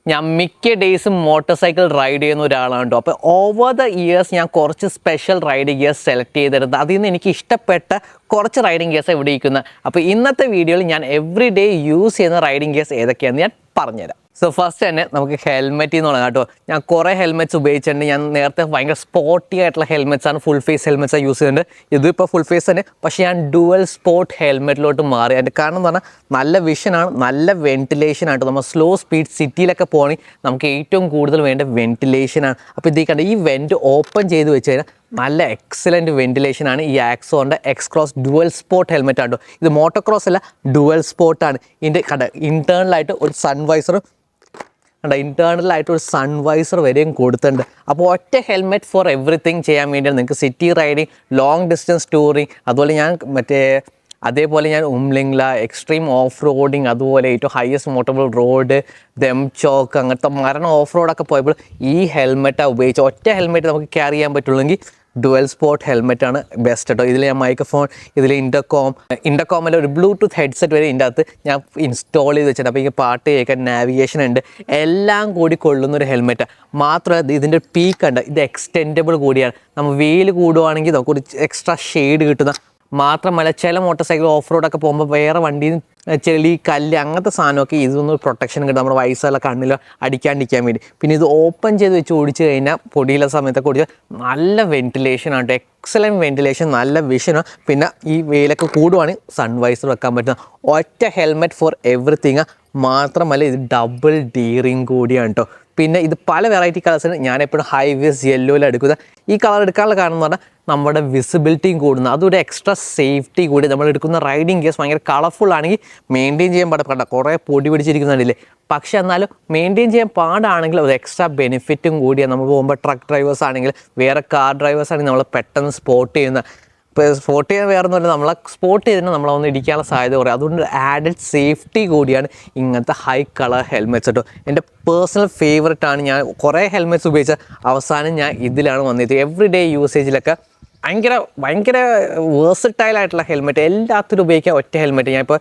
ഞാൻ മിക്ക ഡേയ്സും motor cycle ride ചെയ്യുന്ന ഒരാളാണ് കേട്ടോ. അപ്പോൾ ഓവർ ദ ഇയേഴ്സ് ഞാൻ കുറച്ച് സ്പെഷ്യൽ റൈഡിങ് ഗിയേഴ്സ് സെലക്ട് ചെയ്തിരുന്നത്. അതിൽ നിന്ന് എനിക്ക് ഇഷ്ടപ്പെട്ട കുറച്ച് റൈഡിങ് ഗിയേഴ്സ് ഇവിടെ ഇരിക്കുന്നത്. അപ്പോൾ ഇന്നത്തെ വീഡിയോയിൽ ഞാൻ എവറി ഡേ യൂസ് ചെയ്യുന്ന റൈഡിങ് ഗിയേഴ്സ് ഏതൊക്കെയാണെന്ന് ഞാൻ പറഞ്ഞുതരാം. സോ ഫസ്റ്റ് തന്നെ നമുക്ക് ഹെൽമെറ്റിൽ നിന്ന് തുടങ്ങാം കേട്ടോ. ഞാൻ കുറേ ഹെൽമെറ്റ്സ് ഉപയോഗിച്ചിട്ടുണ്ട്. ഞാൻ നേരത്തെ ഭയങ്കര സ്പോർട്ടി ആയിട്ടുള്ള ഹെൽമെറ്റ്സാണ്, ഫുൾ ഫേസ് ഹെൽമെറ്റ്സാണ് യൂസ് ചെയ്യുന്നുണ്ട്. ഇതിപ്പോൾ ഫുൾ ഫേസ് തന്നെ, പക്ഷേ ഞാൻ ഡുവൽ സ്പോട്ട് ഹെൽമെറ്റിലോട്ട് മാറി. അതിൻ്റെ കാരണം എന്ന് പറഞ്ഞാൽ നല്ല വിഷനാണ്, നല്ല വെൻറ്റിലേഷനാണ്. നമ്മൾ സ്ലോ സ്പീഡ് സിറ്റിയിലൊക്കെ പോകണമെങ്കിൽ നമുക്ക് ഏറ്റവും കൂടുതൽ വേണ്ട വെൻറ്റിലേഷനാണ്. അപ്പോൾ ഇതേ കണ്ട ഈ വെൻറ്റ് ഓപ്പൺ ചെയ്ത് വെച്ച് കഴിഞ്ഞാൽ നല്ല എക്സലൻറ്റ് വെൻറ്റിലേഷനാണ്. ഈ ആക്സോണിൻ്റെ എക്സ്ക്രോസ് ഡുവൽ സ്പോട്ട് ഹെൽമെറ്റ് ആണ്. ഇത് മോട്ടോക്രോസ് അല്ല, ഡുവൽ സ്പോട്ടാണ്. ഇതിൻ്റെ കണ്ട ഇൻറ്റേർണലായിട്ട് ഒരു സൺവൈസറും സൺവൈസർ വരെയും കൊടുത്തിട്ടുണ്ട്. അപ്പോൾ ഒറ്റ ഹെൽമെറ്റ് ഫോർ എവറിത്തിങ് ചെയ്യാൻ വേണ്ടിയാണ്. നിങ്ങൾക്ക് city riding, long distance touring, അതേപോലെ ഞാൻ ഉംലിംഗ്ല, എക്സ്ട്രീം ഓഫ് റോഡിങ്, അതുപോലെ ഏറ്റവും ഹയസ്റ്റ് മോട്ടോറബിൾ റോഡ്, ചോക്ക്, അങ്ങനത്തെ മരണ ഓഫ് റോഡൊക്കെ പോയപ്പോൾ ഈ ഹെൽമെറ്റാണ് ഉപയോഗിച്ച്. ഒറ്റ ഹെൽമെറ്റ് നമുക്ക് ക്യാരി ചെയ്യാൻ പറ്റുള്ളെങ്കിൽ ഡുവൽ സ്പോട്ട് ഹെൽമെറ്റാണ് ബെസ്റ്റ് കേട്ടോ. ഇതിൽ ഞാൻ മൈക്രോഫോൺ, ഇതിൽ ഇൻ്റർകോമിൽ ഒരു ബ്ലൂടൂത്ത് ഹെഡ്സെറ്റ് വരെ ഇതിൻ്റെ അകത്ത് ഞാൻ ഇൻസ്റ്റാൾ ചെയ്ത് വെച്ചിട്ടുണ്ട്. അപ്പോൾ ഈ പാട്ട് കേൾക്കാൻ, നാവിഗേഷൻ ഉണ്ട്, എല്ലാം കൂടി കൊള്ളുന്നൊരു ഹെൽമെറ്റാണ്. മാത്രമല്ല ഇതിൻ്റെ പീക്ക് ഉണ്ട്, ഇത് എക്സ്റ്റെൻഡബിൾ കൂടിയാണ്. നമ്മൾ വെയിൽ കൂടുവാണെങ്കിൽ നമുക്കൊരു എക്സ്ട്രാ ഷെയ്ഡ് കിട്ടുന്ന. മാത്രമല്ല ചില മോട്ടോർ സൈക്കിൾ ഓഫ് റോഡൊക്കെ പോകുമ്പോൾ വേറെ വണ്ടിയിൽ ചെളി, കല്ല്, അങ്ങനത്തെ സാധനമൊക്കെ ഇതൊന്നും പ്രൊട്ടക്ഷൻ കിട്ടും, നമ്മുടെ വയസ്സുള്ള കണ്ണിലോ അടിക്കാണ്ടിരിക്കാൻ വേണ്ടി. പിന്നെ ഇത് ഓപ്പൺ ചെയ്ത് വെച്ച് ഓടിച്ച് കഴിഞ്ഞാൽ പൊടിയുള്ള സമയത്തൊക്കെ ഓടിച്ചാൽ നല്ല വെൻറ്റിലേഷനാണ്, എക്സലൻറ്റ് വെൻറ്റിലേഷൻ, നല്ല വിഷനാണ്. പിന്നെ ഈ വെയിലൊക്കെ കൂടുവാണെങ്കിൽ സൺവൈസർ വെക്കാൻ പറ്റുന്ന ഒറ്റ ഹെൽമെറ്റ് ഫോർ എവറിത്തിങ്. മാത്രമല്ല ഇത് ഡബിൾ ഡീറിങ് കൂടിയാണ് കേട്ടോ. പിന്നെ ഇത് പല വെറൈറ്റി കളേഴ്സിന് ഞാൻ എപ്പോഴും ഹൈ വിസ് യെല്ലോയിൽ എടുക്കുന്നത്. ഈ കളർ എടുക്കാനുള്ള കാരണം എന്ന് പറഞ്ഞാൽ നമ്മുടെ വിസിബിലിറ്റിയും കൂടുന്നു, അതൊരു എക്സ്ട്രാ സേഫ്റ്റി കൂടി. നമ്മൾ എടുക്കുന്ന റൈഡിങ് ഗിയേഴ്സ് ഭയങ്കര കളർഫുൾ ആണെങ്കിൽ മെയിൻറ്റെയിൻ ചെയ്യാൻ പാടില്ല, കുറേ പൊടി പിടിച്ചിരിക്കുന്നുണ്ടല്ലേ. പക്ഷെ എന്നാലും മെയിൻറ്റെയിൻ ചെയ്യാൻ പാടാണെങ്കിൽ ഒരു എക്സ്ട്രാ ബെനിഫിറ്റും കൂടിയാണ്. നമ്മൾ പോകുമ്പോൾ ട്രക്ക് ഡ്രൈവേഴ്സ് ആണെങ്കിൽ, വേറെ കാർ ഡ്രൈവേഴ്സ് ആണെങ്കിൽ നമ്മൾ പെട്ടെന്ന് സ്പോട്ട് ചെയ്യുന്ന. ഇപ്പോൾ സ്പോട്ട് ചെയ്യാൻ വേറെ ഒന്നുമില്ല, നമ്മളെ സ്പോട്ട് ചെയ്തിട്ട് നമ്മളൊന്ന് ഇടിക്കാനുള്ള സാധ്യത കുറയും. അതുകൊണ്ട് ആഡഡ് സേഫ്റ്റി കൂടിയാണ് ഇങ്ങനത്തെ ഹൈ കളർ ഹെൽമെറ്റ്സ് കേട്ടോ. എൻ്റെ പേഴ്സണൽ ഫേവററ്റ് ആണ്. ഞാൻ കുറേ ഹെൽമെറ്റ്സ് ഉപയോഗിച്ച അവസാനം ഞാൻ ഇതിലാണ് വന്നത്. എവറി ഡേ യൂസേജിലൊക്കെ ഭയങ്കര വേഴ്സറ്റൈലായിട്ടുള്ള ഹെൽമെറ്റ്, എല്ലാത്തിനും ഉപയോഗിക്കാൻ ഒറ്റ ഹെൽമെറ്റ്. ഞാൻ ഇപ്പോൾ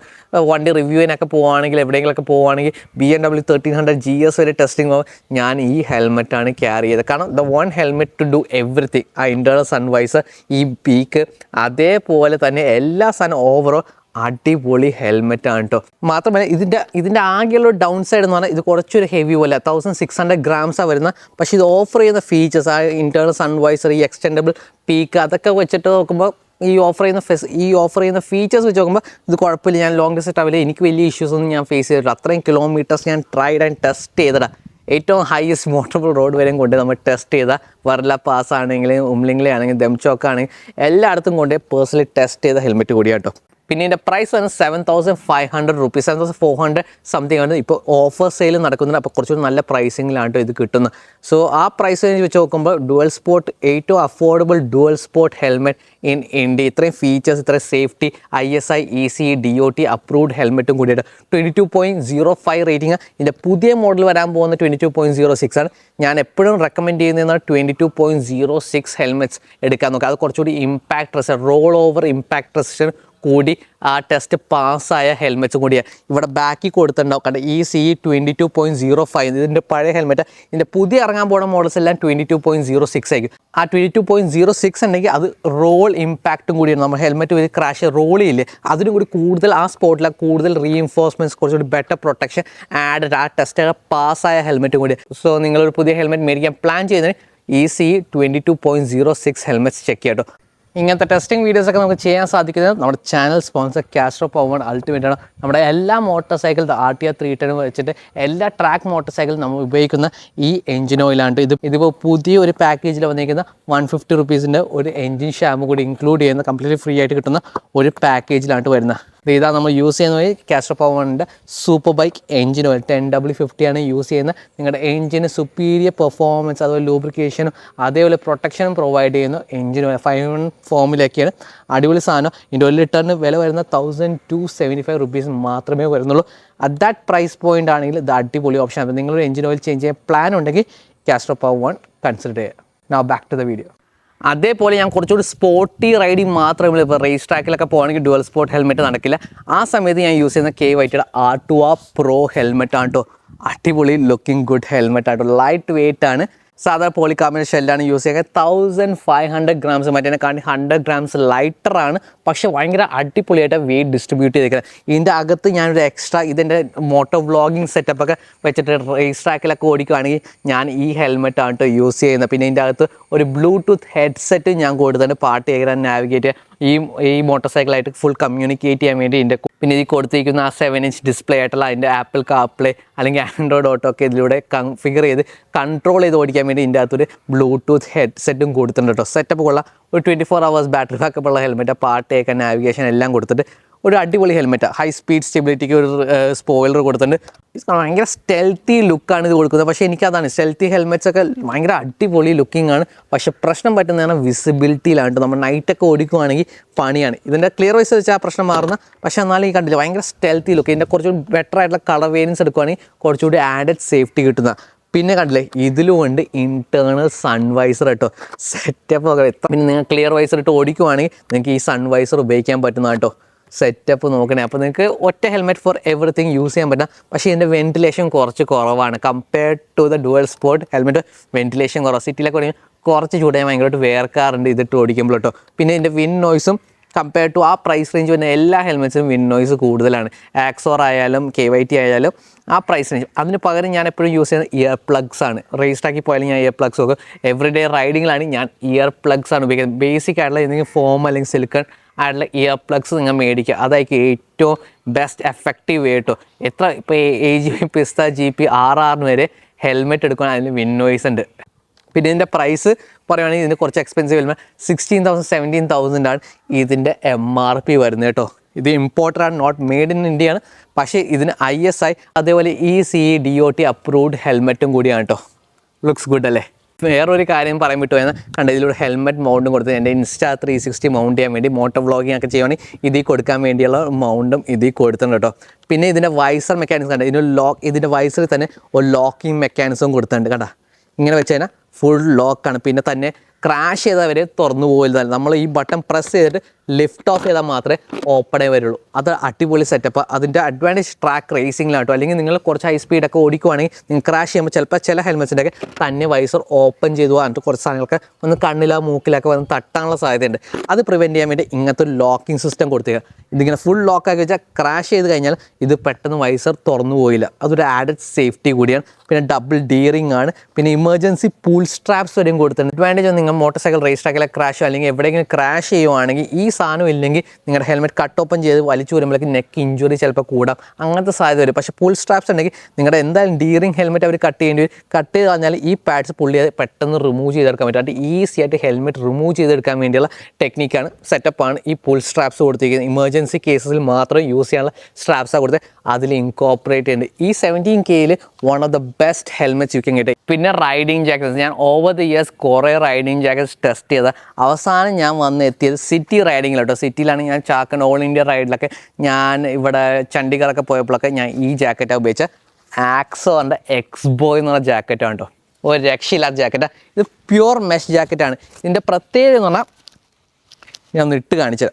വണ്ടി റിവ്യൂവിനൊക്കെ പോവുകയാണെങ്കിൽ, എവിടെയെങ്കിലൊക്കെ പോവുകയാണെങ്കിൽ BMW 1300 GS വരെ ടെസ്റ്റിംഗ് പോകുമ്പോൾ ഞാൻ ഈ ഹെൽമെറ്റാണ് ക്യാരി ചെയ്തത്. കാരണം the one helmet to do everything. ആ ഇൻറ്റേർണൽ സൺവൈസർ, ഈ പീക്ക്, അതേപോലെ തന്നെ എല്ലാ സാധനം ഓവറോൾ അടിപൊളി ഹെൽമെറ്റാണ് കേട്ടോ. മാത്രമല്ല ഇതിൻ്റെ ആകെയുള്ള ഡൗൺ സൈഡ് എന്ന് പറഞ്ഞാൽ ഇത് കുറച്ചൊരു ഹെവി പോലെ 1600 grams വരുന്ന. പക്ഷേ ഇത് ഓഫർ ചെയ്യുന്ന ഫീച്ചേഴ്സ്, ആ ഇൻറ്റേർണൽ സൺവൈസർ, ഈ എക്സ്റ്റെൻഡബിൾ പീക്ക്, അതൊക്കെ വെച്ചിട്ട് നോക്കുമ്പോൾ ഈ ഓഫർ ചെയ്യുന്ന ഫീച്ചേഴ്സ് വെച്ച് നോക്കുമ്പോൾ ഇത് കുഴപ്പമില്ല. ഞാൻ ലോങ് ഡിസ്റ്റൻസ് ട്രാവൽ എനിക്ക് വലിയ ഇഷ്യൂസ് ഒന്നും ഞാൻ ഫേസ് ചെയ്തിട്ടില്ല. അത്രയും കിലോമീറ്റേഴ്സ് ഞാൻ ട്രൈഡ് ആൻഡ് ടെസ്റ്റ് ചെയ്തിടാം. ഏറ്റവും ഹയസ്റ്റ് മോട്ടോറബിൾ റോഡ് വരെയും കൊണ്ട് നമ്മൾ ടെസ്റ്റ് ചെയ്ത, വർല പാസ് ആണെങ്കിലും, ഉംലിംഗ്ല ആണെങ്കിലും, ചോക്ക് ആണെങ്കിലും എല്ലായിടത്തും കൊണ്ട് പേഴ്സണലി ടെസ്റ്റ് ചെയ്ത ഹെൽമെറ്റ് കൂടിയാട്ടോ. പിന്നെ ഇതിൻ്റെ പ്രൈസ് വന്ന് 7,500 റുപ്പീസ്, 7,400 സംതിങ് ആണ്. ഇപ്പോൾ ഓഫർ സെയിൽ നടക്കുന്നുണ്ട്. അപ്പോൾ കുറച്ചുകൂടി നല്ല പ്രൈസിങ്ങിലാണ് ഇത് കിട്ടുന്നത്. സോ ആ പ്രൈസ് വെച്ച് നോക്കുമ്പോൾ ഡുവൽ സ്പോട്ട് ഏറ്റവും affordable dual sport helmet in India. ഇത്രയും ഫീച്ചേഴ്സ്, ഇത്രയും safety, ISI ECE DOT approved ഹെൽമെറ്റും കൂടിയിട്ട് 22.05 റേറ്റിംഗ്. ഇതിൻ്റെ പുതിയ മോഡൽ വരാൻ പോകുന്ന 22.06 ആണ്. ഞാൻ എപ്പോഴും റെക്കമെൻഡ് ചെയ്യുന്നതാണ് 22.06 ഹെൽമെറ്റ്സ് എടുക്കാൻ നോക്കുക. അത് കുറച്ചുകൂടി impact resistance, roll over impact resistance കൂടി ആ ടെസ്റ്റ് പാസ്സായ ഹെൽമെറ്റ്സും കൂടിയാണ്. ഇവിടെ ബാക്കിൽ കൊടുത്തിട്ടുണ്ടാവും കണ്ട ECE 22.05. ഇതിൻ്റെ പഴയ ഹെൽമെറ്റ്. ഇതിൻ്റെ പുതിയ ഇറങ്ങാൻ പോകുന്ന മോഡൽസ് എല്ലാം 22.06 ആയിരിക്കും. ആ 22.06 ഉണ്ടെങ്കിൽ അത് റോൾ ഇമ്പാക്റ്റും കൂടിയാണ്. നമ്മൾ ഹെൽമെറ്റ് ഒരു ക്രാഷ് റോൾ ചെയ്യില്ലേ, അതിനും കൂടി കൂടുതൽ ആ സ്പോട്ടിലെ കൂടുതൽ റീഇൻഫോഴ്സ്മെൻറ്റ്സ്, കുറച്ചുകൂടി ബെറ്റർ പ്രൊട്ടക്ഷൻ ആഡഡ്, ആ ടെസ്റ്റൊക്കെ പാസ്സായ ഹെൽമെറ്റും കൂടി. സോ നിങ്ങളൊരു പുതിയ ഹെൽമെറ്റ് മേടിക്കാൻ പ്ലാൻ ചെയ്യുന്നതിന് ECE 22.06 ഹെൽമെറ്റ്സ് ചെക്ക് ചെയ്യാം കേട്ടോ. ഇങ്ങനത്തെ ടെസ്റ്റിംഗ് വീഡിയോസൊക്കെ നമുക്ക് ചെയ്യാൻ സാധിക്കുന്നത് നമ്മുടെ channel sponsor Castro power ultimate ആണ്. നമ്മുടെ എല്ലാ മോട്ടോർ സൈക്കിൾ RTR 310 വെച്ചിട്ട് എല്ലാ ട്രാക്ക് മോട്ടോർ സൈക്കിൾ നമ്മൾ ഉപയോഗിക്കുന്ന ഈ എഞ്ചിൻ ഓയിലാണ്. ഇതിപ്പോൾ പുതിയ ഒരു പാക്കേജിൽ വന്നിരിക്കുന്ന 150 റുപ്പീസിൻ്റെ ഒരു എഞ്ചിൻ ഷാമ്പു കൂടി ഇൻക്ലൂഡ് ചെയ്യുന്ന, കംപ്ലീറ്റ്ലി ഫ്രീ ആയിട്ട് കിട്ടുന്ന ഒരു പാക്കേജിലാണ് വരുന്നത്. ഇതാ നമ്മൾ യൂസ് ചെയ്യുന്ന വഴി കാസ്ട്രോ പവറിൻ്റെ super bike engine oil 10W50 ആണ് യൂസ് ചെയ്യുന്നത്. നിങ്ങളുടെ എഞ്ചിന് സുപ്പീരിയർ പെർഫോമൻസ്, അതുപോലെ ലൂബ്രിക്കേഷനും അതേപോലെ പ്രൊട്ടക്ഷനും പ്രൊവൈഡ് ചെയ്യുന്ന എഞ്ചിൻ ഓയിൽ 5-in ഫോമിലൊക്കെയാണ്. അടിപൊളി സാധനം. ഇതിൻ്റെ 1 ലിറ്ററിന് വില വരുന്ന 1,275 റുപ്പീസ് മാത്രമേ വരുന്നുള്ളൂ. അറ്റ് ദാറ്റ് പ്രൈസ് പോയിൻ്റ് ആണെങ്കിൽ ഇത് അടിപൊളി ഓപ്ഷൻ. അപ്പോൾ നിങ്ങളൊരു എഞ്ചിൻ ഓയിൽ ചേഞ്ച് ചെയ്യാൻ പ്ലാൻ ഉണ്ടെങ്കിൽ കാസ്ട്രോ പവർ കൺസിഡർ ചെയ്യുക. Now back to the video. അതേപോലെ ഞാൻ കുറച്ചുകൂടി സ്പോർട്ടി റൈഡിങ് മാത്രമേ, ഇപ്പോൾ റേസ് ട്രാക്കിലൊക്കെ പോകുകയാണെങ്കിൽ ഡുവൽ സ്പോട്ട് ഹെൽമെറ്റ് നടക്കില്ല. ആ സമയത്ത് ഞാൻ യൂസ് ചെയ്യുന്ന K-Whiteയുടെ R2R Pro ഹെൽമെറ്റാണ് കേട്ടോ. അടിപൊളി ലുക്കിംഗ് ഗുഡ് ഹെൽമെറ്റ് ആട്ടോ. ലൈറ്റ് വെയിറ്റ് ആണ്, സാധാ പോളികാർബണേറ്റ് ഷെല്ലാണ് യൂസ് ചെയ്യുക. 1500 ഗ്രാംസ്, മറ്റേതിനെക്കാട്ടി 100 ഗ്രാംസ് ലൈറ്ററാണ്. പക്ഷെ ഭയങ്കര അടിപൊളിയായിട്ട് വെയിറ്റ് ഡിസ്ട്രിബ്യൂട്ട് ചെയ്തിരിക്കുന്നത്. ഇതിൻ്റെ അകത്ത് ഞാനൊരു എക്സ്ട്രാ ഇതിൻ്റെ മോട്ടോ വ്ളോഗിങ് സെറ്റപ്പൊക്കെ വെച്ചിട്ട് റേസ് ട്രാക്കിലൊക്കെ ഓടിക്കുകയാണെങ്കിൽ ഞാൻ ഈ ഹെൽമെറ്റാണ് കേട്ടോ യൂസ് ചെയ്യുന്നത്. പിന്നെ ഇതിൻ്റെ അകത്ത് ഒരു ബ്ലൂടൂത്ത് ഹെഡ്സെറ്റ് ഞാൻ കൊടുത്തിട്ട് പാട്ട് കേൾക്കാൻ നാവിഗേറ്റ് ഈ മോട്ടോർ സൈക്കിളായിട്ട് ഫുൾ കമ്മ്യൂണിക്കേറ്റ് ചെയ്യാൻ വേണ്ടി ഇതിൻ്റെ പിന്നെ ഈ കൊടുത്തിരിക്കുന്ന ആ 7-inch ഡിസ്പ്ലേ ആയിട്ടുള്ള അതിൻ്റെ ആപ്പിൾ കാർപ്ലേ അല്ലെങ്കിൽ ആൻഡ്രോയിഡ് ഓട്ടോ ഒക്കെ ഇതിലൂടെ കൺഫിഗർ ചെയ്ത് കൺട്രോൾ ചെയ്ത് ഓടിക്കാൻ വേണ്ടി ഇതിൻ്റെ അകത്തൊരു ബ്ലൂടൂത്ത് ഹെഡ്സെറ്റും കൊടുത്തിട്ടുണ്ട് കേട്ടോ. സെറ്റപ്പ് കൊള്ള ഒരു 24 hours ബാറ്ററി ബാക്കപ്പ് ഉള്ള ഹെൽമെറ്റ്, പാട്ട് കേൾക്കാൻ നാവിഗേഷൻ എല്ലാം കൊടുത്തിട്ട് ഒരു അടിപൊളി ഹെൽമെറ്റാണ്. ഹൈ സ്പീഡ് സ്റ്റെബിലിറ്റിക്ക് ഒരു സ്പോയിലർ കൊടുത്തിട്ടുണ്ട്. ഭയങ്കര സ്റ്റെൽത്തി ലുക്കാണ് ഇത് കൊടുക്കുന്നത്. പക്ഷേ എനിക്കതാണ് സ്റ്റെൽത്തി ഹെൽമെറ്റ്സ് ഒക്കെ ഭയങ്കര അടിപൊളി ലുക്കിംഗ് ആണ്. പക്ഷേ പ്രശ്നം പറ്റുന്നതാണ് വിസിബിലിറ്റിയിലാണ്. നമ്മൾ നൈറ്റൊക്കെ ഓടിക്കുകയാണെങ്കിൽ പണിയാണ്. ഇതിൻ്റെ ക്ലിയർ വൈസ് വെച്ചാൽ ആ പ്രശ്നം മാറുന്ന, പക്ഷേ എന്നാലും ഈ കണ്ടില്ല ഭയങ്കര സ്റ്റെൽത്തി ലുക്ക്. ഇതിൻ്റെ കുറച്ചുകൂടി ബെറ്റർ ആയിട്ടുള്ള കളർ വേരിയൻസ് എടുക്കുകയാണെങ്കിൽ കുറച്ചുകൂടി ആഡഡ് സേഫ്റ്റി കിട്ടുന്ന. പിന്നെ കണ്ടില്ലേ ഇതിലുമുണ്ട് ഇൻറ്റേർണൽ സൺവൈസർ കേട്ടോ. സെറ്റപ്പ് ഒക്കെ പിന്നെ നിങ്ങൾ ക്ലിയർ വൈസർ ഇട്ട് ഓടിക്കുവാണെങ്കിൽ നിങ്ങൾക്ക് ഈ സൺവൈസർ ഉപയോഗിക്കാൻ പറ്റുന്ന കേട്ടോ. സെറ്റപ്പ് നോക്കണേ. അപ്പോൾ നിങ്ങൾക്ക് ഒറ്റ ഹെൽമെറ്റ് ഫോർ എവറിത്തിങ് യൂസ് ചെയ്യാൻ പറ്റാം. പക്ഷേ ഇതിൻ്റെ വെന്റിലേഷൻ കുറച്ച് കുറവാണ് compared to the dual sport helmet. Ventilation കുറവ്. സിറ്റിയിലൊക്കെ ഓടിക്കുമ്പോൾ കുറച്ച് ചൂടായി ഭയങ്കരമായിട്ട് വേർക്കാറുണ്ട് ഇതിട്ട് ഓടിക്കുമ്പോൾ കേട്ടോ. പിന്നെ ഇതിൻ്റെ വിൻ നോയ്സും കമ്പയർഡ് ടു ആ പ്രൈസ് റേഞ്ച് വരുന്ന എല്ലാ ഹെൽമെറ്റ്സിനും വിൻ നോയ്സ് കൂടുതലാണ്. ആക്സോർ ആയാലും KYT ആയാലും ആ പ്രൈസ് റേഞ്ച്. അതിന് പകരം ഞാൻ എപ്പോഴും യൂസ് ചെയ്യുന്നത് ഇയർ പ്ലഗ്സ് ആണ്. റേസ് ട്രാക്കിൽ പോയാലും ഞാൻ ഇയർ പ്ലഗ്സ് നോക്കും. എവറി ഡേ റൈഡിങ്ങിലാണ് ഞാൻ ഇയർ പ്ലഗ്സ് ആണ് ഉപയോഗിക്കുന്നത്. ബേസിക് ആയിട്ടുള്ള എന്തെങ്കിലും ഫോം അല്ലെങ്കിൽ സിലിക്കൺ ആയിട്ടുള്ള ഇയർ പ്ലഗ്സ് നിങ്ങൾ മേടിക്കുക. അതായിരിക്കും ഏറ്റവും ബെസ്റ്റ് എഫക്റ്റീവ് കേട്ടോ. എത്ര ഇപ്പോൾ AGP പിസ്ത GP RR വരെ ഹെൽമെറ്റ് എടുക്കുകയാണെങ്കിൽ അതിന് വിൻ നോയ്സ് ഉണ്ട്. പിന്നെ ഇതിൻ്റെ പ്രൈസ് പറയുകയാണെങ്കിൽ ഇതിൻ്റെ കുറച്ച് എക്സ്പെൻസീവ് വരുമ്പോൾ 16,000 17,000 ആണ് ഇതിൻ്റെ MRP വരുന്നത് കേട്ടോ. ഇത് ഇമ്പോർട്ടഡ് ആണ്, നോട്ട് മെയ്ഡ് ഇൻ ഇന്ത്യ ആണ്. പക്ഷേ ഇതിന് ISI അതേപോലെ ECE DOT അപ്രൂവ്ഡ് ഹെൽമെറ്റും കൂടിയാണ് കേട്ടോ. ലുക്സ് ഗുഡ് അല്ലേ. വേറൊരു കാര്യം പറയാൻ വിട്ടുപോയെന്ന് കണ്ടത്, ഇതിലൂടെ ഹെൽമെറ്റ് മൗണ്ടും കൊടുത്ത് എൻ്റെ Insta 360 മൗണ്ട് ചെയ്യാൻ വേണ്ടി മോട്ടോ വ്ളോഗിങ് ഒക്കെ ചെയ്യുവാണെങ്കിൽ ഇതിൽ കൊടുക്കാൻ വേണ്ടിയുള്ള മൗണ്ടും ഇതിൽ കൊടുത്തിട്ടുണ്ട് കേട്ടോ. പിന്നെ ഇതിൻ്റെ വൈസർ മെക്കാനിസം കണ്ട, ഇതിൻ്റെ വൈസറിൽ തന്നെ ഒരു ലോക്കിംഗ് മെക്കാനിസവും കൊടുത്തിട്ടുണ്ട്. കണ്ട ഇങ്ങനെ വെച്ച് കഴിഞ്ഞാൽ ഫുൾ ലോക്കാണ്. പിന്നെ തന്നെ ക്രാഷ് ചെയ്താൽ വരെ തുറന്നു പോകില്ല. നമ്മൾ ഈ ബട്ടൺ പ്രസ് ചെയ്തിട്ട് ലിഫ്റ്റ് ഓഫ് ചെയ്താൽ മാത്രമേ ഓപ്പണേ വരുള്ളൂ. അത് അടിപൊളി സെറ്റപ്പ്. അതിൻ്റെ അഡ്വാൻറ്റേജ് ട്രാക്ക് റേസിങ്ങിലാട്ടോ. അല്ലെങ്കിൽ നിങ്ങൾ കുറച്ച് ഹൈ സ്പീഡൊക്കെ ഓടിക്കുവാണെങ്കിൽ നിങ്ങൾ ക്രാഷ് ചെയ്യുമ്പോൾ ചിലപ്പോൾ ചില ഹെൽമെറ്റ്സിൻ്റെ ഒക്കെ തന്നെ വൈസർ ഓപ്പൺ ചെയ്തു പോകാൻ കുറച്ച് സാധനങ്ങളൊക്കെ ഒന്ന് കണ്ണിലോ മൂക്കിലൊക്കെ വന്ന് തട്ടാനുള്ള സാധ്യതയുണ്ട്. അത് പ്രിവെൻറ്റ് ചെയ്യാൻ വേണ്ടി ഇങ്ങനത്തെ ഒരു ലോക്കിംഗ് സിസ്റ്റം കൊടുത്തേക്കുക. ഇതിങ്ങനെ ഫുൾ ലോക്കാക്കി വെച്ചാൽ ക്രാഷ് ചെയ്ത് കഴിഞ്ഞാൽ ഇത് പെട്ടെന്ന് വൈസർ തുറന്നു പോയില്ല. അതൊരു ആഡഡ് സേഫ്റ്റി കൂടിയാണ്. പിന്നെ ഡബിൾ ഡീറിംഗ് ആണ്. പിന്നെ ഇമർജൻസി പൂൾ സ്ട്രാപ്സ് വരെയും കൊടുത്തിട്ടുണ്ട്. അഡ്വാൻറ്റേജ് നിങ്ങൾ മോട്ടോർ സൈക്കിൾ റേസ് ട്രാക്കിലെ ക്രാഷോ അല്ലെങ്കിൽ എവിടെയെങ്കിലും ക്രാഷ് ചെയ്യുവാണെങ്കിൽ ഈ സാധനം ഇല്ലെങ്കിൽ നിങ്ങളുടെ ഹെൽമെറ്റ് കട്ട് ഓപ്പൺ ചെയ്ത് വലിച്ചു വരുമ്പോഴേക്ക് നെക്ക് ഇഞ്ചുറി ചിലപ്പോൾ കൂടാം, അങ്ങനത്തെ സാധ്യത വരും. പക്ഷേ പൂൾ സ്ട്രാപ്സ് ഉണ്ടെങ്കിൽ നിങ്ങളുടെ എന്തായാലും ഡീറിംഗ് ഹെൽമെറ്റ് അവർ കട്ട് ചെയ്യേണ്ടി വരും. കട്ട് ചെയ്ത് കഴിഞ്ഞാൽ ഈ പാഡ്സ് പുള്ളി പെട്ടെന്ന് റിമൂവ് ചെയ്തെടുക്കാൻ പറ്റും. അത് ഈസി ആയിട്ട് ഹെൽമെറ്റ് റിമൂവ് ചെയ്തെടുക്കാൻ വേണ്ടിയുള്ള ടെക്നിക്കാണ്, സെറ്റപ്പാണ് ഈ പൂൾ സ്ട്രാപ്സ് കൊടുത്തിരിക്കുന്നത്. ഇമർജൻസി കേസസിൽ മാത്രം യൂസ് ചെയ്യാനുള്ള സ്ട്രാപ്സാണ് കൊടുത്ത് അതിൽ ഇൻകോപ്പറേറ്റ് ചെയ്യുന്നുണ്ട്. ഈ 17Kയിൽ one of the best helmets you can get. പിന്നെ റൈഡിങ് ജാക്കറ്റ്സ്, ഞാൻ ഓവർ ദി ഇയേഴ്സ് കുറേ റൈഡിങ് ജാക്കറ്റ്സ് ടെസ്റ്റ് ചെയ്ത് അവസാനം ഞാൻ വന്ന് എത്തിയത് സിറ്റി റൈഡിങ്ങിലോട്ടോ. സിറ്റിയിലാണെങ്കിൽ ഞാൻ ചാക്കൻ ഓൾ ഇന്ത്യ റൈഡിലൊക്കെ ഞാൻ ഇവിടെ ചണ്ഡീഗഡൊക്കെ പോയപ്പോഴൊക്കെ ഞാൻ ഈ ജാക്കറ്റാണ് ഉപയോഗിച്ച ആക്സോറിൻ്റെ എക്സ്ബോയ് എന്ന് പറഞ്ഞ ജാക്കറ്റാണ് കേട്ടോ. ഒരു രക്ഷയില്ലാത്ത ജാക്കറ്റാണ്. ഇത് പ്യുവർ മെഷ് ജാക്കറ്റാണ്. ഇതിൻ്റെ പ്രത്യേകത എന്ന് പറഞ്ഞാൽ ഞാൻ ഒന്ന് ഇട്ട് കാണിച്ചത്.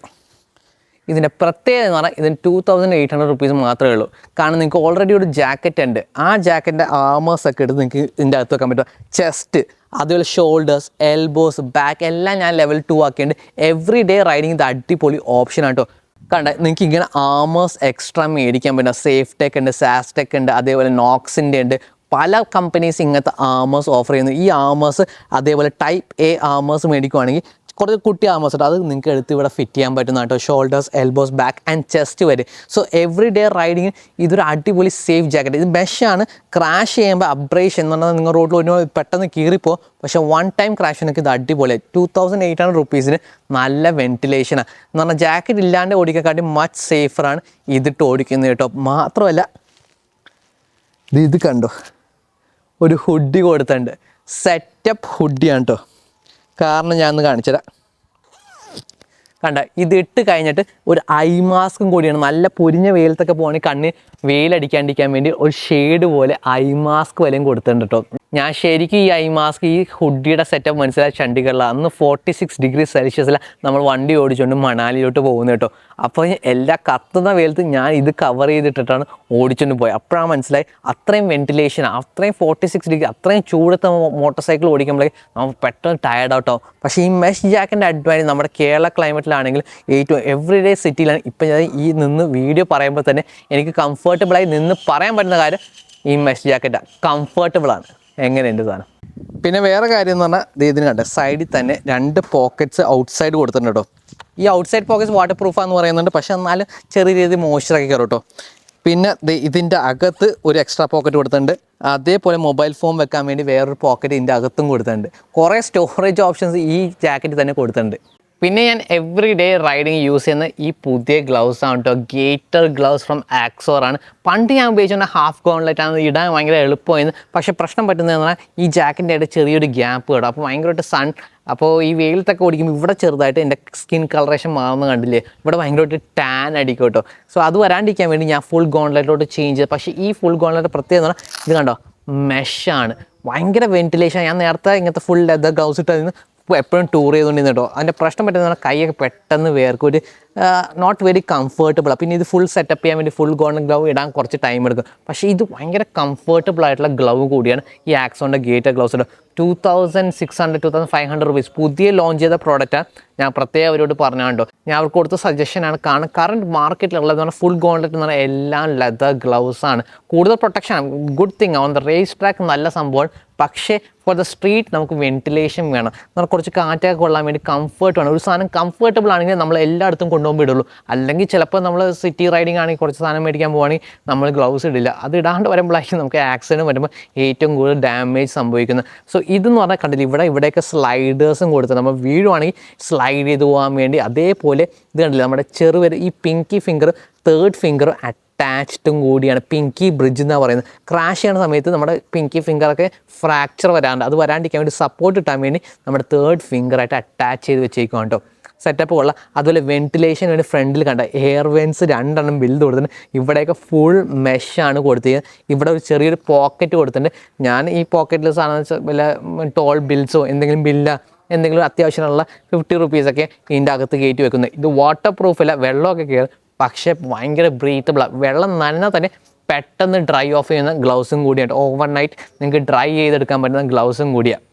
ഇതിൻ്റെ പ്രത്യേകത എന്ന് പറഞ്ഞാൽ ഇതിന് 2800 rupees മാത്രമേ ഉള്ളൂ. കാരണം നിങ്ങൾക്ക് ഓൾറെഡി ഒരു ജാക്കറ്റ് ഉണ്ട്. ആ ജാക്കറ്റിൻ്റെ ആമേഴ്സൊക്കെ എടുത്ത് നിങ്ങൾക്ക് ഇതിൻ്റെ അകത്ത് വെക്കാൻ പറ്റും. ചെസ്റ്റ്, അതുപോലെ ഷോൾഡേഴ്സ്, എൽബോസ്, ബാക്ക് എല്ലാം ഞാൻ ലെവൽ 2 ആക്കിയിട്ടുണ്ട്. എവറി ഡേ റൈഡിങ് ഇത് അടിപൊളി ഓപ്ഷനാണ് കേട്ടോ. കണ്ട നിങ്ങൾക്ക് ഇങ്ങനെ ആമേഴ്സ് എക്സ്ട്രാ മേടിക്കാൻ പറ്റും. സേഫ് ടെക് ഉണ്ട്, സാസ്ടെക് ഉണ്ട്, അതേപോലെ നോക്സിൻ്റെ ഉണ്ട്. പല കമ്പനീസ് ഇങ്ങനത്തെ ആമേഴ്സ് ഓഫർ ചെയ്യുന്നു. ഈ ആമേഴ്സ് അതേപോലെ ടൈപ്പ് A ആമേഴ്സ് മേടിക്കുവാണെങ്കിൽ കുറച്ച് കുട്ടി ആമേഴ്സ് ഉണ്ട്, അത് നിങ്ങൾക്ക് എടുത്ത് ഇവിടെ ഫിറ്റ് ചെയ്യാൻ പറ്റുന്ന കേട്ടോ. Shoulders, elbows, back and chest വരെ. സോ എവറി ഡേ റൈഡിങ് ഇതൊരു അടിപൊളി സേഫ് ജാക്കറ്റ്. ഇത് മെഷാണ്. ക്രാഷ് ചെയ്യുമ്പോൾ അബ്രേഷൻ എന്ന് പറഞ്ഞാൽ നിങ്ങൾ റോഡിൽ ഒരു പെട്ടെന്ന് കീറിപ്പോകും. പക്ഷേ വൺ ടൈം ക്രാഷിനൊക്കെ ഇത് അടിപൊളിയായി. 2800 rupeesന് നല്ല വെന്റിലേഷനാണ് എന്ന് പറഞ്ഞാൽ ജാക്കറ്റ് ഇല്ലാണ്ട് ഓടിക്കാട്ടി മച്ച് സേഫറാണ് ഇതിട്ട് ഓടിക്കുന്നത് കേട്ടോ. മാത്രമല്ല ഇത് കണ്ടോ, ഒരു ഹുഡി കൊടുത്തിട്ടുണ്ട്. സെറ്റപ്പ് ഹുഡിയാണ് കേട്ടോ. കാരണം ഞാനൊന്ന് കാണിച്ചുതരാം. കണ്ട ഇത് ഇട്ട് കഴിഞ്ഞിട്ട് ഒരു ഐ മാസ്കും കൂടിയാണ്. നല്ല പൊരിഞ്ഞ വെയിലത്തൊക്കെ പോകണമെങ്കിൽ കണ്ണ് വെയിലടിക്കാണ്ടിരിക്കാൻ വേണ്ടി ഒരു ഷെയ്ഡ് പോലെ ഐ മാസ്ക് വരെയും കൊടുത്തിട്ടുണ്ട് കേട്ടോ. ഞാൻ ശരിക്കും ഈ ഐ മാസ്ക് ഈ ഹുഡിയുടെ സെറ്റപ്പ് മനസ്സിലായി ചണ്ഡീഗഡിലാണ്. അന്ന് 46°C നമ്മൾ വണ്ടി ഓടിച്ചുകൊണ്ട് മണാലിയിലോട്ട് പോകുന്നത് കേട്ടോ. അപ്പോൾ എല്ലാ കത്തുന്ന വെയിലത്ത് ഞാൻ ഇത് കവർ ചെയ്തിട്ടിട്ടാണ് ഓടിച്ചുകൊണ്ട് പോയത്. അപ്പോഴാണ് മനസ്സിലായി അത്രയും വെന്റിലേഷൻ, അത്രയും 46°, അത്രയും ചൂടത്ത് മോട്ടോർ സൈക്കിൾ ഓടിക്കുമ്പോഴേ നമ്മൾ പെട്ടെന്ന് ടയർഡ് ഔട്ടോ. പക്ഷേ ഈ മെഷ് ജാക്കറ്റിൻ്റെ അഡ്വാൻറ്റേജ് നമ്മുടെ കേരള ക്ലൈമറ്റിലാണെങ്കിൽ ഏറ്റവും എവറിഡേ സിറ്റിയിലാണ്. ഇപ്പം ഞാൻ ഈ നിന്ന് വീഡിയോ പറയുമ്പോൾ തന്നെ എനിക്ക് കംഫർട്ടബിളായി നിന്ന് പറയാൻ പറ്റുന്ന കാര്യം ഈ മെഷ് ജാക്കറ്റ് കംഫർട്ടബിളാണ്. എങ്ങനെയുണ്ട് സാധനം? പിന്നെ വേറെ കാര്യം എന്ന് പറഞ്ഞാൽ ഇതിന് കണ്ട സൈഡിൽ തന്നെ 2 പോക്കറ്റ്സ് ഔട്ട് സൈഡ് കൊടുത്തിട്ടുണ്ട് കേട്ടോ. ഈ ഔട്ട് സൈഡ് പോക്കറ്റ്സ് വാട്ടർ പ്രൂഫാന്ന് പറയുന്നുണ്ട്, പക്ഷെ എന്നാലും ചെറിയ രീതിയിൽ മോയ്സ്ചറൊക്കെ കയറും കേട്ടോ. പിന്നെ ഇതിൻ്റെ അകത്ത് ഒരു എക്സ്ട്രാ പോക്കറ്റ് കൊടുത്തിട്ടുണ്ട്. അതേപോലെ മൊബൈൽ ഫോൺ വെക്കാൻ വേണ്ടി വേറൊരു പോക്കറ്റ് ഇതിൻ്റെ അകത്തും കൊടുത്തിട്ടുണ്ട്. കുറേ സ്റ്റോറേജ് ഓപ്ഷൻസ് ഈ ജാക്കറ്റ് തന്നെ കൊടുത്തിട്ടുണ്ട്. പിന്നെ ഞാൻ എവറി ഡേ റൈഡിങ് യൂസ് ചെയ്യുന്ന ഈ പുതിയ ഗ്ലൗസ് ആണ് കേട്ടോ. ഗേറ്റർ ഗ്ലൗസ് ഫ്രം ആക്സോർ ആണ്. പണ്ട് ഞാൻ ഉപയോഗിച്ചുകൊണ്ട് ഹാഫ് ഗോൺലെറ്റ് ആണ്, ഇടാൻ ഭയങ്കര എളുപ്പമായിരുന്നു. പക്ഷേ പ്രശ്നം പറ്റുന്നതെന്ന് പറഞ്ഞാൽ ഈ ജാക്കറ്റിൻ്റെ ആയിട്ട് ചെറിയൊരു ഗ്യാപ്പ് കേട്ടോ. അപ്പോൾ ഭയങ്കരമായിട്ട് അപ്പോൾ ഈ വെയിലത്തൊക്കെ ഓടിക്കുമ്പോൾ ഇവിടെ ചെറുതായിട്ട് എൻ്റെ സ്കിൻ കളറേഷൻ മാറുന്ന കണ്ടില്ലേ, ഇവിടെ ഭയങ്കരമായിട്ട് ടാൻ അടിക്കും കേട്ടോ. സോ അത് വരാണ്ടിരിക്കാൻ വേണ്ടി ഞാൻ ഫുൾ ഗോൺലെറ്റിലോട്ട് ചേഞ്ച് ചെയ്ത്. പക്ഷേ ഈ ഫുൾ ഗോൺലെറ്റ് പ്രത്യേകത എന്ന് പറഞ്ഞാൽ ഇത് കണ്ടോ, മെഷാണ്, ഭയങ്കര വെന്റിലേഷൻ. ഞാൻ നേരത്തെ ഇങ്ങനത്തെ ഫുൾ ലെതർ ഗ്ലൗസ് ഇട്ടായിരുന്നു എപ്പോഴും ടൂർ ചെയ്തുകൊണ്ടിരുന്നു കേട്ടോ. അതിൻ്റെ പ്രശ്നം പറ്റുന്ന കൈയൊക്കെ പെട്ടെന്ന് വേർക്കും, ഒരു നോട്ട് വെരി കംഫർട്ടബിളാണ്. പിന്നെ ഇത് ഫുൾ സെറ്റപ്പ് ചെയ്യാൻ വേണ്ടി ഫുൾ ഗോൾഡൻ ഗ്ലൗ ഇടാൻ കുറച്ച് ടൈം എടുക്കും. പക്ഷേ ഇത് ഭയങ്കര കംഫർട്ടബിൾ ആയിട്ടുള്ള ഗ്ലൗ കൂടിയാണ് ഈ ആക്സോണിൻ്റെ ഗേറ്റർ ഗ്ലൗസ് കേട്ടോ. 2600 2500 rupees പുതിയ ലോഞ്ച് ചെയ്ത പ്രോഡക്റ്റാണ്. ഞാൻ പ്രത്യേകം അവരോട് പറഞ്ഞാണ്ടോ, ഞാൻ അവർക്ക് കൊടുത്ത സജഷനാണ്. കാരണം കറണ്ട് മാർക്കറ്റിലുള്ളതെന്ന് പറഞ്ഞാൽ ഫുൾ ഗോൺലെറ്റ് എന്ന് പറഞ്ഞാൽ എല്ലാം ലെതർ ഗ്ലൗസ് ആണ്. കൂടുതൽ protection, good thing. On the race track നല്ല സംഭവമാണ്. പക്ഷേ ഫോർ ദ സ്ട്രീറ്റ് നമുക്ക് വെന്റിലേഷൻ വേണം. എന്നാൽ കുറച്ച് കാറ്റൊക്കെ കൊള്ളാൻ വേണ്ടി കംഫർട്ട് വേണം. ഒരു സാധനം കംഫർട്ടബിൾ ആണെങ്കിൽ നമ്മൾ എല്ലായിടത്തും കൊണ്ടുപോകുമ്പോൾ ഇടുള്ളൂ. അല്ലെങ്കിൽ ചിലപ്പോൾ നമ്മൾ സിറ്റി റൈഡിങ് ആണെങ്കിൽ കുറച്ച് സാധനം മേടിക്കാൻ പോവുകയാണെങ്കിൽ നമ്മൾ ഗ്ലൗസ് ഇടില്ല. അത് ഇടാണ്ട് വരുമ്പോഴായിരിക്കും നമുക്ക് ആക്സിഡൻറ്റ് വരുമ്പോൾ ഏറ്റവും കൂടുതൽ ഡാമേജ് സംഭവിക്കുന്നത്. സോ ഇതെന്ന് പറഞ്ഞാൽ കണ്ടില്ല, ഇവിടെയൊക്കെ സ്ലൈഡേഴ്സും കൊടുത്ത് നമ്മൾ വീഴുവാണെങ്കിൽ സ്ലൈഡ് ചെയ്ത് പോകാൻ വേണ്ടി. അതേപോലെ ഇത് കണ്ടില്ല, നമ്മുടെ ചെറുവരെ ഈ പിങ്കി ഫിംഗർ, തേർഡ് ഫിംഗർ അറ്റാച്ച്ഡും കൂടിയാണ്. പിങ്കി ബ്രിഡ്ജ് എന്നാണ് പറയുന്നത്. ക്രാഷ് ചെയ്യുന്ന സമയത്ത് നമ്മുടെ പിങ്കി ഫിംഗറൊക്കെ ഫ്രാക്ചർ വരാണ്ട്, അത് വരാണ്ടിരിക്കാൻ വേണ്ടി സപ്പോർട്ട് കിട്ടാൻ വേണ്ടി നമ്മുടെ തേർഡ് ഫിംഗറായിട്ട് അറ്റാച്ച് ചെയ്ത് വെച്ചേക്കും കേട്ടോ. സെറ്റപ്പ് കൊള്ളാം. അതുപോലെ വെന്റിലേഷൻ വേണ്ടി ഫ്രണ്ടിൽ കണ്ട എയർ വെൻസ് 2 എണ്ണം ബിൽഡ് കൊടുത്തിട്ടുണ്ട്. ഇവിടെയൊക്കെ ഫുൾ മെഷാണ് കൊടുത്തിരിക്കുന്നത്. ഇവിടെ ഒരു ചെറിയൊരു പോക്കറ്റ് കൊടുത്തിട്ടുണ്ട്. ഞാൻ ഈ പോക്കറ്റിൽ സാധനം വല്ല ടോൾ ബിൽസോ എന്തെങ്കിലും അത്യാവശ്യമുള്ള 50 rupees ഇതിൻ്റെ അകത്ത് കയറ്റി വെക്കുന്നത്. ഇത് വാട്ടർ പ്രൂഫല്ല, വെള്ളമൊക്കെ കയറും, പക്ഷേ ഭയങ്കര ബ്രീത്തബിളാണ്. വെള്ളം നനഞ്ഞാൽ തന്നെ പെട്ടെന്ന് ഡ്രൈ ഓഫ് ചെയ്യുന്ന ഗ്ലൗസും കൂടിയാണ്. ഓവർ നൈറ്റ് നിങ്ങൾക്ക് ഡ്രൈ ചെയ്തെടുക്കാൻ പറ്റുന്ന ഗ്ലൗസും കൂടിയാണ്.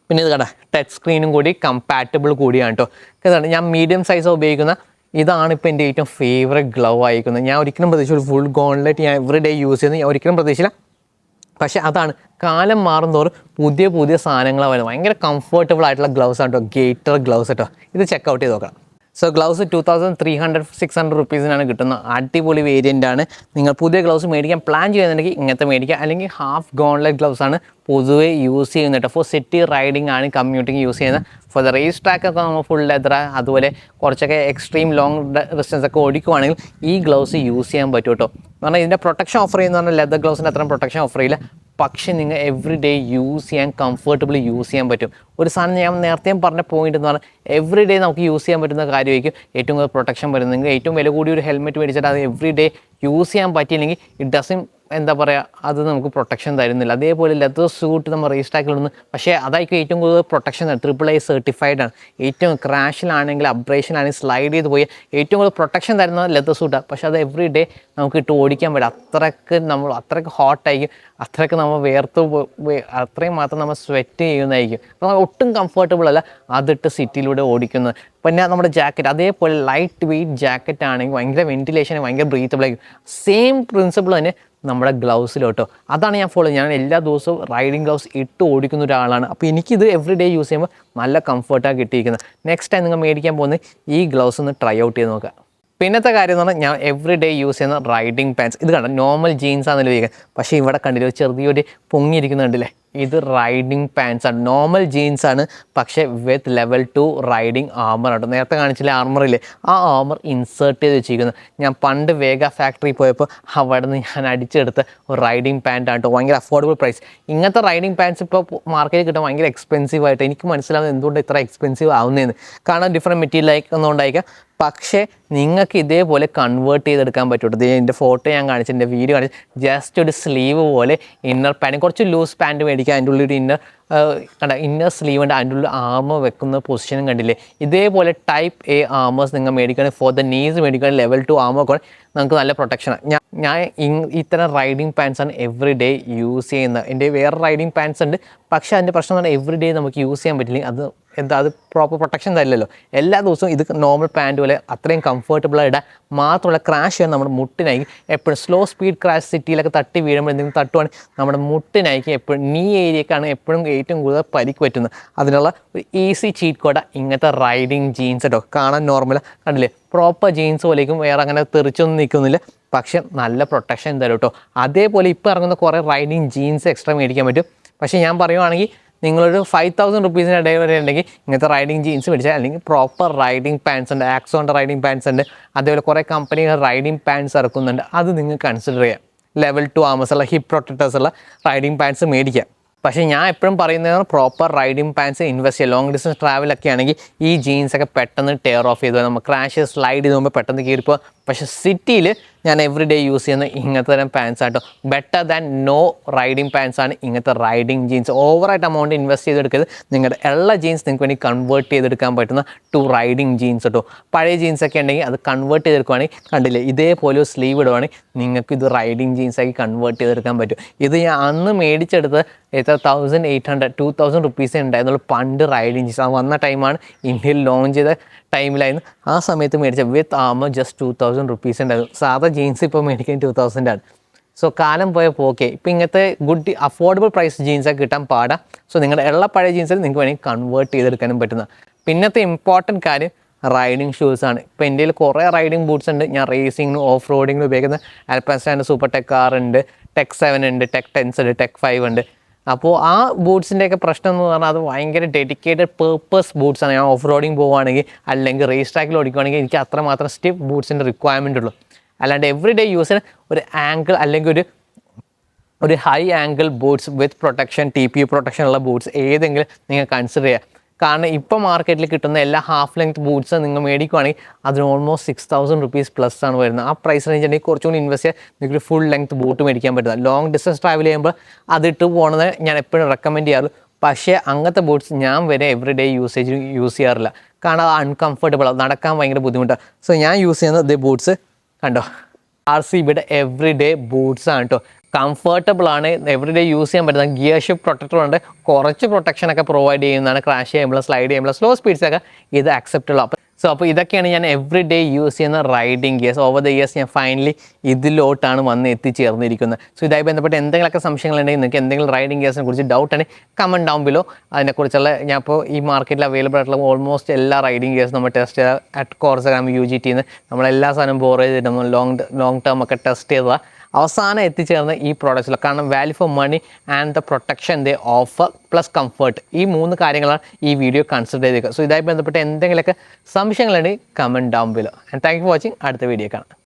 പിന്നെ ഇത് കണ്ട ടച്ച് സ്ക്രീനും കൂടി കമ്പാറ്റബിൾ കൂടിയാണ് കേട്ടോ. ഇതാണ് ഞാൻ മീഡിയം സൈസ് ഉപയോഗിക്കുന്ന. ഇതാണ് ഇപ്പോൾ എൻ്റെ ഏറ്റവും ഫേവറേറ്റ് ഗ്ലൗ ആയിരിക്കുന്നത്. ഞാൻ ഒരിക്കലും പ്രതീക്ഷിച്ചു ഫുൾ ഗോൺലെറ്റ് ഞാൻ എവറി ഡേ യൂസ് ചെയ്യുന്നത്, ഞാൻ ഒരിക്കലും പ്രതീക്ഷിച്ചില്ല. പക്ഷേ അതാണ്, കാലം മാറുന്തോറും പുതിയ സാധനങ്ങളാണ് വരുന്നത്. ഭയങ്കര കംഫർട്ടബിൾ ആയിട്ടുള്ള ഗ്ലൗസ് ആണ് കേട്ടോ, ഗേറ്റർ ഗ്ലൗസ് കേട്ടോ. ഇത് ചെക്കൗട്ട് ചെയ്ത് നോക്കാം. സോ ഗ്ലൗസ് 2300-600 rupees കിട്ടുന്ന അടിപൊളി വേരിയൻ്റ് ആണ്. നിങ്ങൾ പുതിയ ഗ്ലൗസ് മേടിക്കാൻ പ്ലാൻ ചെയ്യുന്നുണ്ടെങ്കിൽ ഇങ്ങനത്തെ മേടിക്കുക. അല്ലെങ്കിൽ ഹാഫ് ഗോൺലെറ്റ് ഗ്ലൗസ് ആണ് പൊതുവേ യൂസ് ചെയ്യുന്നത്. ഫോർ സിറ്റി റൈഡിങ് ആണ്, കമ്മ്യൂട്ടിങ് യൂസ് ചെയ്യുന്നത്. ഫോർ ദ റേസ് ട്രാക്കൊക്കെ നമ്മൾ ഫുൾ ലെതർ, അതുപോലെ കുറച്ചൊക്കെ എക്സ്ട്രീം ലോങ് ഡിസ്റ്റൻസ് ഒക്കെ ഓടിക്കുവാണെങ്കിൽ ഈ ഗ്ലൗസ് യൂസ് ചെയ്യാൻ പറ്റും കേട്ടോ. കാരണം ഇതിൻ്റെ പ്രൊട്ടക്ഷൻ ഓഫർ ചെയ്യുന്ന പറഞ്ഞാൽ ലെതർ ഗ്ലൗസിൻ്റെ അത്രയും പ്രൊട്ടക്ഷൻ ഓഫർ ചെയ്യില്ല. പക്ഷേ നിങ്ങൾ എവറി ഡേ യൂസ് ചെയ്യാൻ കംഫർട്ടബിളി യൂസ് ചെയ്യാൻ പറ്റും. ഒരു സാധനം ഞാൻ നേരത്തെ പറഞ്ഞ പോയിന്റ് എന്ന് പറഞ്ഞാൽ എവറി ഡേ നമുക്ക് യൂസ് ചെയ്യാൻ പറ്റുന്ന കാര്യമായിരിക്കും ഏറ്റവും കൂടുതൽ പ്രൊട്ടക്ഷൻ വരുന്നത്. നിങ്ങൾ ഏറ്റവും വില കൂടിയ ഒരു ഹെൽമെറ്റ് മേടിച്ചിട്ട് അത് എവറി ഡേ യൂസ് ചെയ്യാൻ പറ്റിയില്ലെങ്കിൽ ഇറ്റ് ഡസൻ എന്താ പറയുക, അത് നമുക്ക് പ്രൊട്ടക്ഷൻ തരുന്നില്ല. അതേപോലെ ലെതർ സൂട്ട് നമ്മൾ റേസ് ട്രാക്കിലൊന്നും, പക്ഷേ അതായിരിക്കും ഏറ്റവും കൂടുതൽ പ്രൊട്ടക്ഷൻ തരും. AAA സർട്ടിഫൈഡ് ആണ്. ഏറ്റവും ക്രാഷിലാണെങ്കിൽ അബ്രേഷനാണെങ്കിൽ സ്ലൈഡ് ചെയ്ത് പോയി ഏറ്റവും കൂടുതൽ പ്രൊട്ടക്ഷൻ തരുന്ന ലെതർ സൂട്ടാണ്. പക്ഷേ അത് എവറി ഡേ നമുക്ക് ഇട്ട് ഓടിക്കാൻ പറ്റും. അത്രയ്ക്ക് ഹോട്ടായിരിക്കും, അത്രയ്ക്ക് നമ്മൾ അത്രയും മാത്രം നമ്മൾ സ്വെറ്റ് ചെയ്യുന്നതായിരിക്കും. അപ്പോൾ ഒട്ടും കംഫർട്ടബിൾ അല്ല അതിട്ട് സിറ്റിയിലൂടെ ഓടിക്കുന്നത്. പിന്നെ നമ്മുടെ ജാക്കറ്റ് അതേപോലെ ലൈറ്റ് വെയ്റ്റ് ജാക്കറ്റ് ആണെങ്കിൽ ഭയങ്കര വെന്റിലേഷൻ, ഭയങ്കര ബ്രീത്തബിൾ ആയിരിക്കും. സെയിം പ്രിൻസിപ്പിൾ തന്നെ നമ്മുടെ ഗ്ലൗസിലോട്ടോ. അതാണ് ഞാൻ ഫോളോ. ഞാൻ എല്ലാ ദിവസവും റൈഡിങ് ഗ്ലൗസ് ഇട്ട് ഓടിക്കുന്ന ഒരാളാണ്. അപ്പോൾ എനിക്കിത് എവറി ഡേ യൂസ് ചെയ്യുമ്പോൾ നല്ല കംഫർട്ടാണ് കിട്ടിയിരിക്കുന്നത്. നെക്സ്റ്റ് ടൈം നിങ്ങൾ മേടിക്കാൻ പോകുന്നത് ഈ ഗ്ലൗസ് ഒന്ന് ട്രൈ ഔട്ട് ചെയ്ത് നോക്കുക. പിന്നത്തെ കാര്യം എന്ന് പറഞ്ഞാൽ ഞാൻ എവറി ഡേ യൂസ് ചെയ്യുന്ന റൈഡിങ് പാൻസ്. ഇത് കണ്ടോ, നോർമൽ ജീൻസാണെന്ന് ഉപയോഗിക്കുക. പക്ഷേ ഇവിടെ കണ്ടില്ല ചെറിയൊരു പൊങ്ങിയിരിക്കുന്ന കണ്ടില്ലേ, ഇത് റൈഡിങ് പാൻസ് ആണ്. നോർമൽ ജീൻസ് ആണ്, പക്ഷേ വിത്ത് ലെവൽ 2 റൈഡിങ് ആർമർ ആണ്. നേരത്തെ കാണിച്ചില്ലേ ആർമറില്ലേ, ആ ആർമർ ഇൻസേർട്ട് ചെയ്ത് വെച്ചിരിക്കുന്നത്. ഞാൻ പണ്ട് വേഗ ഫാക്ടറി പോയപ്പോൾ അവിടെ നിന്ന് ഞാൻ അടിച്ചെടുത്ത ഒരു റൈഡിങ് പാൻറ്റ് ആണ് കേട്ടോ. ഭയങ്കര അഫോർഡബിൾ പ്രൈസ്. ഇങ്ങനത്തെ റൈഡിങ് പാൻസ് ഇപ്പോൾ മാർക്കറ്റിൽ കിട്ടാൻ ഭയങ്കര എക്സ്പെൻസീവ് ആയിട്ട്. എനിക്ക് മനസ്സിലാവുന്നത് എന്തുകൊണ്ട് ഇത്ര എക്സ്പെൻസീവ് ആവുന്നതെന്ന്. കാരണം ഡിഫറെൻറ്റ് മെറ്റീരിയൽ ഒന്നും ഉണ്ടായിരിക്കാം. പക്ഷേ നിങ്ങൾക്ക് ഇതേപോലെ കൺവേർട്ട് ചെയ്തെടുക്കാൻ പറ്റുള്ളൂ. ഇതിൻ്റെ ഫോട്ടോ ഞാൻ കാണിച്ചു, എൻ്റെ വീഡിയോ കാണിച്ചു. ജസ്റ്റ് ഒരു സ്ലീവ് പോലെ ഇന്നർ പാൻറ്റ്, കുറച്ച് ലൂസ് പാൻറ്റ് മേടിക്കുക, അതിൻ്റെ ഉള്ളിൽ ഒരു ഇന്നർ സ്ലീവ് ഉണ്ട്, അതിൻ്റെ ഉള്ളിൽ ആർമർ വെക്കുന്ന പൊസിഷനും കണ്ടില്ലേ. ഇതേപോലെ ടൈപ്പ് എ ആർമേഴ്സ് നിങ്ങൾ മേടിക്കുകയാണെങ്കിൽ ഫോർ ദ നീസ് മേടിക്കുകയാണെങ്കിൽ ലെവൽ 2 ആർമർ ഒക്കെ നമുക്ക് നല്ല പ്രൊട്ടക്ഷനാണ്. ഞാൻ ഇത്തരം റൈഡിങ് പാൻറ്റ്സാണ് എവറി ഡേ യൂസ് ചെയ്യുന്നത്. എൻ്റെ വേറെ റൈഡിങ് പാൻറ്റ്സ് ഉണ്ട്, പക്ഷേ അതിൻ്റെ പ്രശ്നം എന്ന് പറഞ്ഞാൽ എവറി ഡേ നമുക്ക് യൂസ് ചെയ്യാൻ പറ്റില്ലെങ്കിൽ അത് പ്രോപ്പർ പ്രൊട്ടക്ഷൻ തരില്ലല്ലോ. എല്ലാ ദിവസവും ഇത് നോർമൽ പാൻറ്റ് പോലെ അത്രയും കംഫർട്ടബിളായി ഇടാൻ മാത്രമുള്ള ക്രാഷ് ചെയ്യാൻ നമ്മുടെ മുട്ടിനായിരിക്കും എപ്പോഴും. സ്ലോ സ്പീഡ് ക്രാഷ് സിറ്റിയിലൊക്കെ തട്ടി വീഴുമ്പോൾ എന്തെങ്കിലും തട്ടുവാണെങ്കിൽ നമ്മുടെ മുട്ടിനായിരിക്കും എപ്പോഴും, നീ ഏരിയക്കാണ് എപ്പോഴും ഏറ്റവും കൂടുതൽ പരിക്ക് പറ്റുന്നത്. അതിനുള്ള ഒരു ഈസി ചീറ്റ് കോഡാണ് ഇങ്ങനത്തെ റൈഡിങ് ജീൻസ് കേട്ടോ. കാണാൻ നോർമൽ കണ്ടില്ലേ, പ്രോപ്പർ ജീൻസ് പോലേക്കും വേറെ അങ്ങനെ തെറിച്ചൊന്നും നിൽക്കുന്നില്ല, പക്ഷെ നല്ല പ്രൊട്ടക്ഷൻ തരും കേട്ടോ. അതേപോലെ ഇപ്പോൾ ഇറങ്ങുന്ന കുറേ റൈഡിങ് ജീൻസ് എക്സ്ട്രാ മേടിക്കാൻ പറ്റും. പക്ഷേ ഞാൻ പറയുവാണെങ്കിൽ നിങ്ങളൊരു 5000 റുപ്പീസിന് ഇടയിൽ വരെ ഉണ്ടെങ്കിൽ ഇങ്ങനത്തെ റൈഡിങ് ജീൻസ് മേടിച്ചാൽ, അല്ലെങ്കിൽ പ്രോപ്പർ റൈഡിങ് പാൻറ്റ്സ് ഉണ്ട്, ആക്സോണിൻ്റെ റൈഡിങ് പാൻറ്റ്സ് ഉണ്ട്, അതേപോലെ കുറേ കമ്പനികൾ റൈഡിങ് പാൻറ്റ്സ് ഇറക്കുന്നുണ്ട്. അത് നിങ്ങൾ കൺസിഡർ ചെയ്യാം. ലെവൽ 2 ആർമേഴ്സ് ഉള്ള, ഹിപ്പ് പ്രൊട്ടക്ടേഴ്സ് ഉള്ള റൈഡിങ് പാൻറ്റ്സ് മേടിക്കാം. പക്ഷേ ഞാൻ എപ്പോഴും പറയുന്നത് പ്രോപ്പർ റൈഡിങ് പാൻറ്റ്സ് ഇൻവെസ്റ്റ് ചെയ്യുക. ലോങ് ഡിസ്റ്റൻസ് ട്രാവലൊക്കെ ആണെങ്കിൽ ഈ ജീൻസൊക്കെ പെട്ടെന്ന് ടയർ ഓഫ് ചെയ്ത് നമ്മൾ ക്രാഷ് സ്ലൈഡ് ചെയ്ത് പോകുമ്പോൾ പെട്ടെന്ന് കീറിപ്പോൾ. പക്ഷേ സിറ്റിയിൽ ഞാൻ എവറി ഡേ യൂസ് ചെയ്യുന്ന ഇങ്ങനത്തെ തരം പാൻറ്റ്സ് ആട്ടോ. Better than no riding pants ആണ് ഇങ്ങനത്തെ റൈഡിങ് ജീൻസ്. ഓവറായിട്ട് എമൗണ്ട് ഇൻവെസ്റ്റ് ചെയ്തെടുക്കരുത്. നിങ്ങളുടെ എല്ലാ ജീൻസ് നിങ്ങൾക്ക് വേണ്ടി കൺവേർട്ട് ചെയ്തെടുക്കാൻ പറ്റുന്ന 2 റൈഡിങ് ജീൻസ് കേട്ടോ. പഴയ ജീൻസൊക്കെ ഉണ്ടെങ്കിൽ അത് കൺവേർട്ട് ചെയ്തെടുക്കുവാണെങ്കിൽ കണ്ടില്ലേ, ഇതേപോലെ ഒരു സ്ലീവ് ഇടുവാണെങ്കിൽ നിങ്ങൾക്ക് ഇത് റൈഡിങ് ജീൻസാക്കി കൺവേർട്ട് ചെയ്തെടുക്കാൻ പറ്റും. ഇത് ഞാൻ അന്ന് മേടിച്ചെടുത്ത് 1800 2000 റുപ്പീസേ ഉണ്ടായിരുന്നുള്ളൂ പണ്ട് റൈഡിങ് ജീൻസ്. അത് വന്ന ടൈമാണ്, ഇന്ത്യയിൽ ലോഞ്ച് ചെയ്ത ടൈമിലായിരുന്നു. ആ സമയത്ത് മേടിച്ച വിത്ത് ആർമർ ജസ്റ്റ് 2000 റുപ്പീസ് ഉണ്ടായിരുന്നു. സാധാ ജീൻസ് ഇപ്പോൾ മേടിക്കാൻ 2000 ആണ്. സോ കാലം പോയ പോക്കെ ഇപ്പോൾ ഇങ്ങനത്തെ ഗുഡ് അഫോർഡബിൾ പ്രൈസ് ജീൻസൊക്കെ കിട്ടാൻ പാടാം. സോ നിങ്ങളുടെ എല്ലാ പഴയ ജീൻസിൽ നിങ്ങൾക്ക് വേണമെങ്കിൽ കൺവേർട്ട് ചെയ്തെടുക്കാനും പറ്റുന്ന. പിന്നത്തെ ഇമ്പോർട്ടൻറ്റ് കാര്യം റൈഡിങ് ഷൂസാണ്. ഇപ്പോൾ എൻ്റെ കയ്യിൽ കുറേ റൈഡിങ് ബൂട്ട്സ് ഉണ്ട്. ഞാൻ റേസിങ്ങിനും ഓഫ് റോഡിങ്ങിനും ഉപയോഗിക്കുന്ന ആൽപൈൻസ്റ്റൈൻ്റെ സൂപ്പർ ടെക് ആർ ഉണ്ട്, ടെക് 7 ഉണ്ട്, ടെക് 10 ഉണ്ട്, ടെക് 5 ഉണ്ട്. അപ്പോൾ ആ ബൂട്ട്സിൻ്റെയൊക്കെ പ്രശ്നം എന്ന് പറഞ്ഞാൽ അത് ഭയങ്കര ഡെഡിക്കേറ്റഡ് പേർപ്പസ് ബൂട്ട്സാണ്. ഞാൻ ഓഫ് റോഡിങ് പോവുകയാണെങ്കിൽ അല്ലെങ്കിൽ റേസ് ട്രാക്കിൽ ഓടിക്കുകയാണെങ്കിൽ എനിക്ക് അത്രമാത്രം സ്റ്റിഫ് ബൂട്ട്സിൻ്റെ റിക്വയർമെൻ്റ് ഉള്ളൂ. അല്ലാണ്ട് എവറി ഡേ യൂസിന് ഒരു ആങ്കിൾ അല്ലെങ്കിൽ ഒരു ഹൈ ആങ്കിൾ ബൂട്ട്സ് വിത്ത് പ്രൊട്ടക്ഷൻ, TPU പ്രൊട്ടക്ഷൻ ഉള്ള ബൂട്ട്സ് ഏതെങ്കിലും നിങ്ങൾ കൺസിഡർ ചെയ്യുക. കാരണം ഇപ്പോൾ മാർക്കറ്റിൽ കിട്ടുന്ന എല്ലാ ഹാഫ് ലെങ്ത് ബൂട്ട്സ് നിങ്ങൾ മേടിക്കുകയാണെങ്കിൽ അതിന് ഓൾമോസ്റ്റ് 6000 റുപ്പീസ് പ്ലസ് ആണ് വരുന്നത്. ആ പ്രൈസ് റേഞ്ച് ഉണ്ടെങ്കിൽ കുറച്ചുകൂടി ഇൻവെസ്റ്റ് ചെയ്യാൻ നിങ്ങൾക്ക് ഫുൾ ലെങ്ത് ബൂട്ട് മേടിക്കാൻ പറ്റുന്ന. ലോങ് ഡിസ്റ്റൻസ് ട്രാവൽ ചെയ്യുമ്പോൾ അതിട്ട് പോകുന്നത് ഞാൻ എപ്പോഴും റെക്കമെൻഡ് ചെയ്യാറുള്ളൂ. പക്ഷേ അങ്ങനത്തെ ബൂട്ട്സ് ഞാൻ വരെ എവറി ഡേ യൂസ് ചെയ്യാറില്ല. കാരണം അത് അൺകംഫർട്ടബിൾ, നടക്കാൻ ഭയങ്കര ബുദ്ധിമുട്ടാണ്. സോ ഞാൻ യൂസ് ചെയ്യുന്നത് ബൂട്ട്സ് കണ്ടോ, RCBയുടെ എവറി ഡേ ബൂട്ട്സ് ആണ് കേട്ടോ. കംഫർട്ടബിൾ ആണ്, എവറി ഡേ യൂസ് ചെയ്യാൻ പറ്റുന്ന. ഗിയർ ഷിഫ്റ്റ് പ്രൊട്ടക്ടർ ഉണ്ട്, കുറച്ച് പ്രൊട്ടക്ഷനൊക്കെ പ്രൊവൈഡ് ചെയ്യുന്നതാണ്. ക്രാഷ് ചെയ്യുമ്പോൾ, സ്ലൈഡ് ചെയ്യുമ്പോൾ, സ്ലോ സ്പീഡ്സൊക്കെ ഇത് അക്സെപ്റ്റബിൾ. അപ്പോൾ ഇതൊക്കെയാണ് ഞാൻ എവറി ഡേ യൂസ് ചെയ്യുന്ന riding gears. Over the years ഞാൻ ഫൈനലി ഇതിലോട്ടാണ് വന്ന് എത്തിച്ചേർന്നിരിക്കുന്നത്. സോ ഇതായി ബന്ധപ്പെട്ട് എന്തെങ്കിലുമൊക്കെ സംശയങ്ങളുണ്ടെങ്കിൽ നിങ്ങൾക്ക് എന്തെങ്കിലും റൈഡിങ് ഗിയേഴ്സിനെ കുറിച്ച് ഡൗട്ട് ആണെങ്കിൽ കമൻറ്റ് ഡൗൺ ബിലോ. അതിനെക്കുറിച്ചുള്ള ഞാൻ ഇപ്പോൾ ഈ മാർക്കറ്റിൽ അവൈലബിൾ ആയിട്ടുള്ള ഓൾമോസ്റ്റ് എല്ലാ റൈഡിങ് ഗിയേഴ്സ് നമ്മൾ ടെസ്റ്റ് ചെയ്ത അറ്റ് കോർസഗ്രാം UGTന്ന് നമ്മളെല്ലാ സാധനവും ബോർ ചെയ്തിട്ട് നമ്മൾ ലോങ് ടേം ഒക്കെ ടെസ്റ്റ് ചെയ്തതാണ്. അവസാനം എത്തിച്ചേർന്ന ഈ പ്രോഡക്റ്റ്സിൽ കാരണം value for money and the protection they offer plus comfort, ഈ 3 കാര്യങ്ങളാണ് ഈ വീഡിയോ കൺസിഡർ ചെയ്തേക്കുക. സോ ഇതായി ബന്ധപ്പെട്ട് എന്തെങ്കിലുമൊക്കെ സംശയങ്ങളുണ്ടെങ്കിൽ comment down below. And thank you for watching. അടുത്ത വീഡിയോ കാണാം.